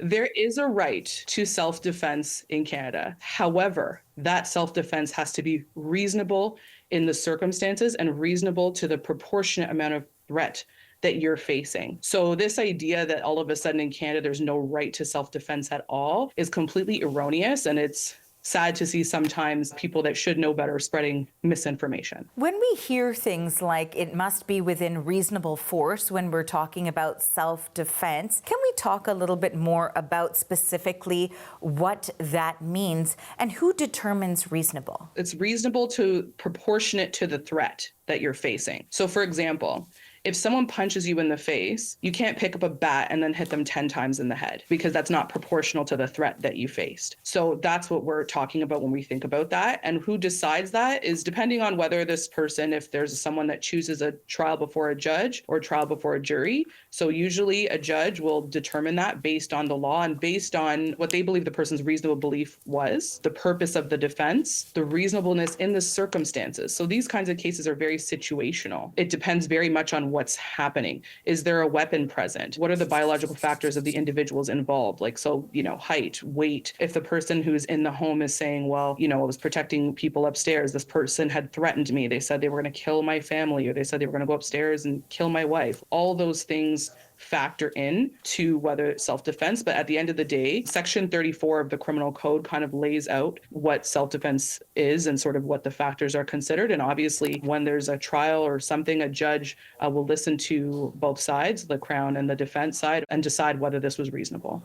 There is a right to self-defense in Canada. However, that self-defense has to be reasonable in the circumstances and reasonable to the proportionate amount of threat that you're facing. So this idea that all of a sudden in Canada there's no right to self-defense at all is completely erroneous, and it's sad to see sometimes people that should know better spreading misinformation. When we hear things like it must be within reasonable force when we're talking about self-defense, can we talk a little bit more about specifically what that means and who determines reasonable? It's reasonable to proportionate to the threat that you're facing. So for example, if someone punches you in the face, you can't pick up a bat and then hit them 10 times in the head because that's not proportional to the threat that you faced. So that's what we're talking about when we think about that. And who decides that is depending on whether this person, if there's someone that chooses a trial before a judge or trial before a jury. So usually a judge will determine that based on the law and based on what they believe the person's reasonable belief was, the purpose of the defense, the reasonableness in the circumstances. So these kinds of cases are very situational. It depends very much on what's happening. Is there a weapon present? What are the biological factors of the individuals involved? Like, so, height, weight. If the person who's in the home is saying, well, I was protecting people upstairs, this person had threatened me. They said they were going to kill my family, or they said they were going to go upstairs and kill my wife. All those things factor in to whether it's self-defense. But at the end of the day, Section 34 of the Criminal Code kind of lays out what self-defense is and sort of what the factors are considered. And obviously, when there's a trial or something, a judge will listen to both sides, the Crown and the defense side, and decide whether this was reasonable.